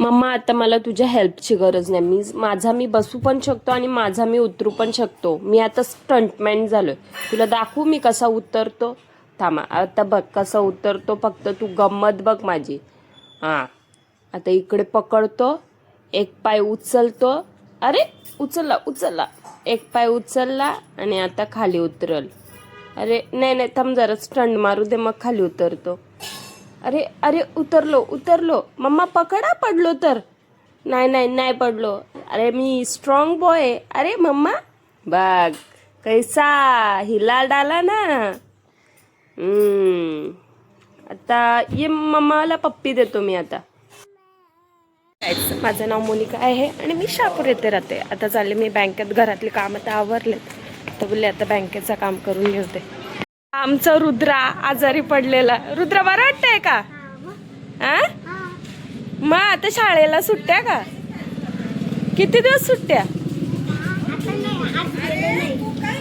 Mamma आता मला तुझ्या हेल्पची गरज नाही. मी बसू पण शकतो आणि मी उतरू पण शकतो. मी आता स्टंटमॅन झालोय. तुला दाखवू मी कसा उतरतो. थांबा आता बघ कसा उतरतो. फक्त तू गंमत बघ माझी. हा आता इकडे पकडतो, एक पाय उचलतो. अरे उचलला उचलला, एक पाय उचलला आणि आता खाली उतरल. अरे नाही नाही थांब जरा स्टंट मारू दे मग खाली उतरतो. अरे अरे उतरलो उतरलो. मम्मा पकडा, पडलो तर. नाही नाही नाही पडलो. अरे मी स्ट्रॉंग बॉय आहे. अरे मम्मा बघ कैसा हिला डाला ना. आता ये मम्माला पप्पी देतो मी आता. माझं नाव मोनिका आहे आणि मी शहापूर येथे राहते. आता चालले मी बँकेत, घरातली कामं तर आवरलेत, तर बोलले आता बँकेचं काम करून घेते. आमचा रुद्रा आजारी पडलेला. रुद्रा बरं वाटतंय का? मग आता शाळेला सुट्ट्या का? किती दिवस सुट्ट्या?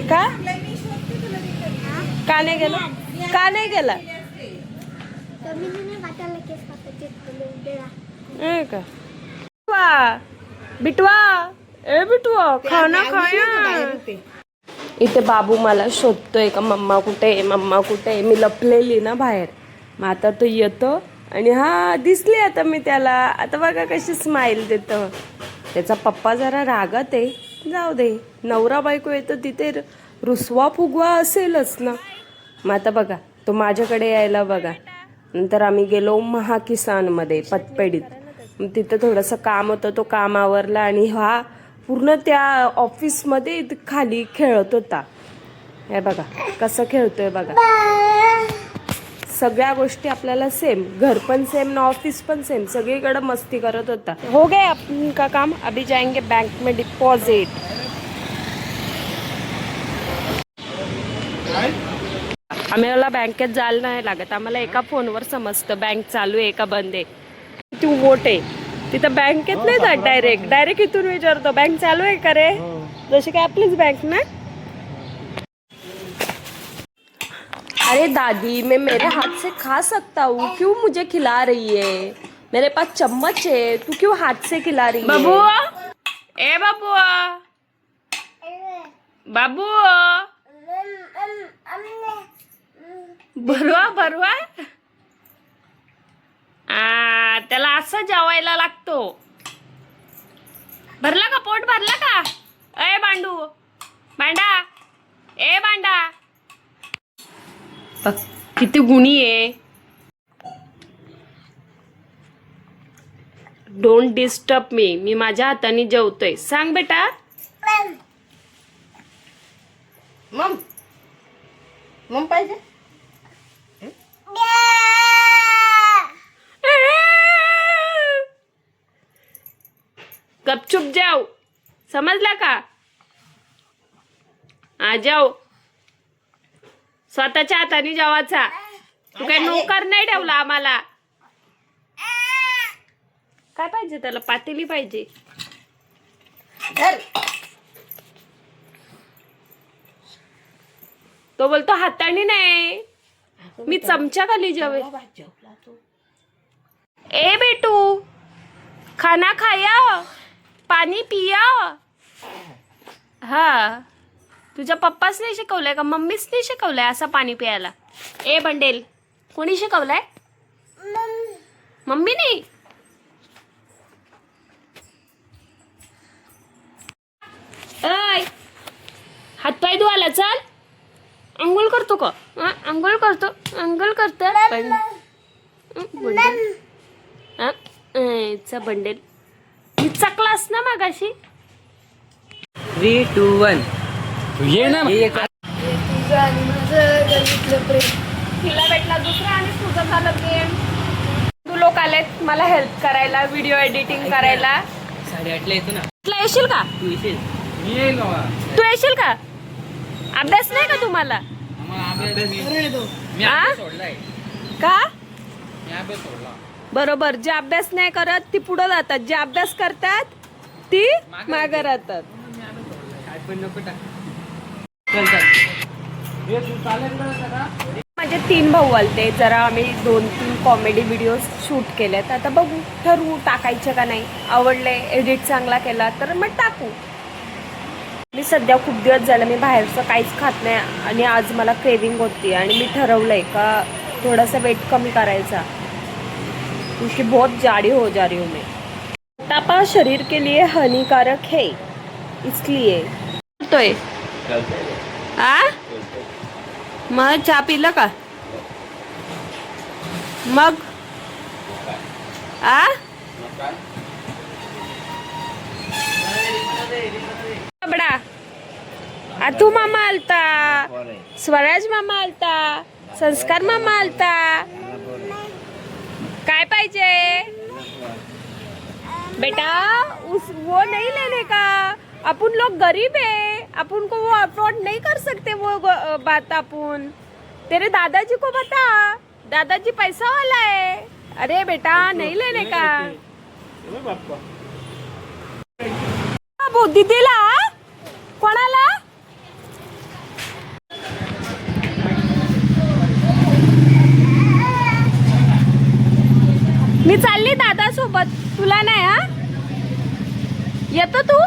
का का नाही गेला? का नाही गेला का? बिटवा ए बिटवा खाना खाया. इथे बाबू मला शोधतोय का मम्मा कुठे आहे, मम्मा कुठे आहे. मी लपलेली ना बाहेर. मग आता तो येतो आणि हा दिसली आता मी त्याला. आता बघा कशी स्माइल देतो. त्याचा पप्पा जरा रागात आहे. जाऊ दे, नवरा बायको येतो तिथे रुसवा फुगवा असेलच ना. मग आता बघा तो माझ्याकडे यायला बघा. नंतर आम्ही गेलो महाकिसानमध्ये पतपेडीत. तिथं थोडंसं काम होतं, तो काम आवरला आणि हा पूर्ण त्या ऑफिसमध्ये खाली खेळत होता. हे बघा कसं खेळतोय बघा. सगळ्या गोष्टी आपल्याला सेम, घर पण सेम ना ऑफिस पण सेम, सगळीकडे मस्ती करत होता. हो गए अपन का काम, अभी जाएंगे बैंक में डिपॉझिट. आम्हाला बँकेत जायला नाही लागत. आम्हाला एका फोनवर समजतं बँक चालू आहे का बंद आहे. तू वोट आहे तिथं बँकेत नाही जात. डायरेक्ट इथून विचारतो बँक चालू आहे का रे. जशी काय आपलीच बँक ना. अरे दादी मैं मेरे हाथ से खा सकता हूँ, क्यों मुझे खिला रही है? मेरे पास चम्मच है, तू क्यों हाथ से खिला रही है? बाबू ए बाबू बाबू भरवा भरवा. त्याला असं जेवायला लागतो. भरला का पोट? भरला का? ए बांडू बांडा ए बांडा. किती गुणी आहे. डोंट डिस्टर्ब मी माझ्या हाताने जेवतोय. सांग बेटा. मम मम पाहिजे. गपचूप जाओ, समजला का? आ जाओ. स्वतःच्या हाताने जेवायचा. तू काय नोकर नाही ठेवला आम्हाला. काय पाहिजे त्याला? पातेली पाहिजे. तो बोलतो हाताने नाही, मी चमचा खाली जेवे. ए बेटू खाना खाया, पाणी पिया. हा तुझ्या पप्पाच नाही शिकवलंय का? मम्मीच नाही शिकवलंय असं पाणी प्यायला? ए बंडेल कोणी शिकवलंय? मम्मी नाही. ऐ हातपाय धुवायला चल. अंघोळ करतो का? अंघोळ करतो. अंघोळ करतो बंडेल. मी चकलास ना मागाशी. 3, 2, 1 ये ना. तिला भेटला दुसरा आणि तुझं झालं गेम. तू लोक आलेत मला हेल्प करायला, व्हिडिओ एडिटिंग करायला. 8:30 येतो ना. तुला येशील का? तू येशील? मी येईल बाबा. तू येशील का? अभ्यास नाही का तुम्हाला? मी अभ्यास सोडलाय. का? मी अभ्यास सोडला. बरोबर. जे अभ्यास नाही करत ती पुढे जातात, जे अभ्यास करतात ती मागे राहतात. माझे 3 भाऊ आलते. जरा आम्ही 2-3 कॉमेडी व्हिडिओज शूट केलेत. आता बघू, ठरवू टाकायचे का नाही. आवडले, एडिट चांगला केला तर मग टाकू. मी सध्या खूप दिवस झालं मी बाहेरचं काहीच खात नाही आणि आज मला क्रेविंग होती आणि मी ठरवलंय का थोडासा वेट कमी करायचा, क्योंकि बहुत जाड़ी हो जा रही हूँ मैं. मोटापा शरीर के लिए हानिकारक है, इसलिए होतोय. आ मग चहा पिलं का मग? आ बडा तू मामा आलता, स्वराज मामा आलता, संस्कार मामा आलता. काय पाहिजे बेटा? वो नहीं लेने का. अपन लोग गरीब है, अपन को वो अफोर्ड नहीं कर सकते वो बात. अपन तेरे दादाजी को बता, दादाजी पैसा वाला है. अरे बेटा नहीं लेने का. दीदीला कोणाला? मी चालली दादा सोबत, तुला नाही. हा येतो तू?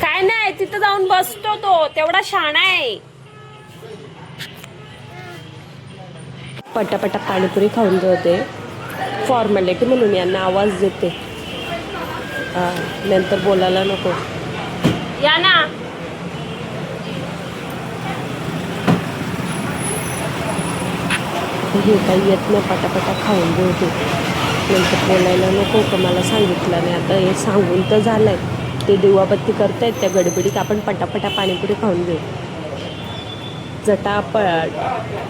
काय नाही, तिथं जाऊन बसतो तो, तेवढा शाणा आहे. पटापटा पाणीपुरी खाऊन होते. फॉर्मॅलिटी म्हणून यांना आवाज देते. नंतर बोलायला नको. या ना. हे काही येत नाही, पटापटा खाऊन होते. नंतर बोलायला नको का मला सांगितलं नाही. आता हे सांगून तर झालंय, ते दिवाबत्ती करतायत त्या गडबडीत. आपण पटापटा पाणीपुरी खाऊन घेऊ जटापट.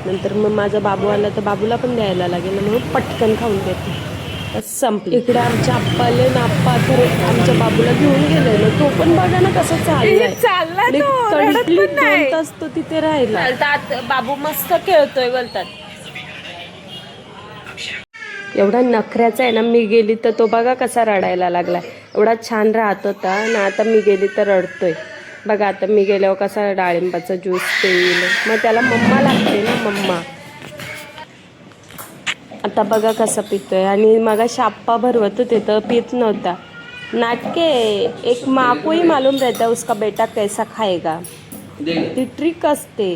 नंतर मग माझा बाबू आला तर बाबूला पण द्यायला लागेल, म्हणून पटकन खाऊन घेते. संपली. इकडे आमच्या आप्पाले ना, आप्पा तर आमच्या बाबूला घेऊन गेले ना, तो पण बघा ना कसं चाललाय. 2 तास तो तिथे राहिला. बाबू मस्त खेळतोय बोलतात. एवढा नखऱ्याचा आहे ना, मी गेली तर तो बघा कसा रडायला लागला. एवढा छान राहत होता ना, आता मी गेली तर रडतोय. बघा आता मी गेल्यावर कसा डाळिंबाचा ज्यूस पेईल. मग त्याला मम्मा लागते ना, मम्मा. आता बघा कसा पितोय. आणि मग शाप्पा भरवत होते तर पित नव्हता. नाटके. एक माँ को ही मालूम रहता उसका बेटा कैसा खाएगा. ती ट्रिक असते.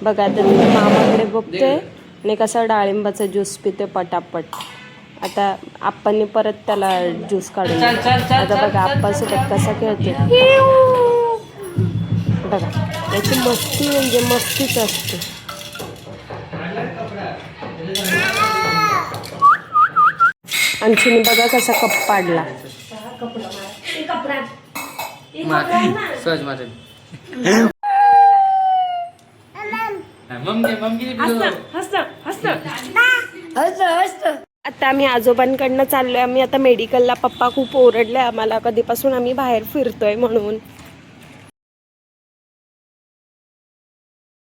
बघा आता मी मामाकडे बघतोय आणि कसा डाळिंबाचा ज्यूस पितोय पटापट. आता आप्पांनी परत त्याला ज्यूस काढून. आता बघा आप्पासोबत कसा खेळतोय बघा. याची मस्ती म्हणजे मस्तीच असते. अंशूने बघा कसा कप पाडला. सहज माझे आता आम्ही आजोबांकडनं चाललोय. आम्ही आता मेडिकलला. पप्पा खूप ओरडले आम्हाला, कधीपासून आम्ही बाहेर फिरतोय म्हणून.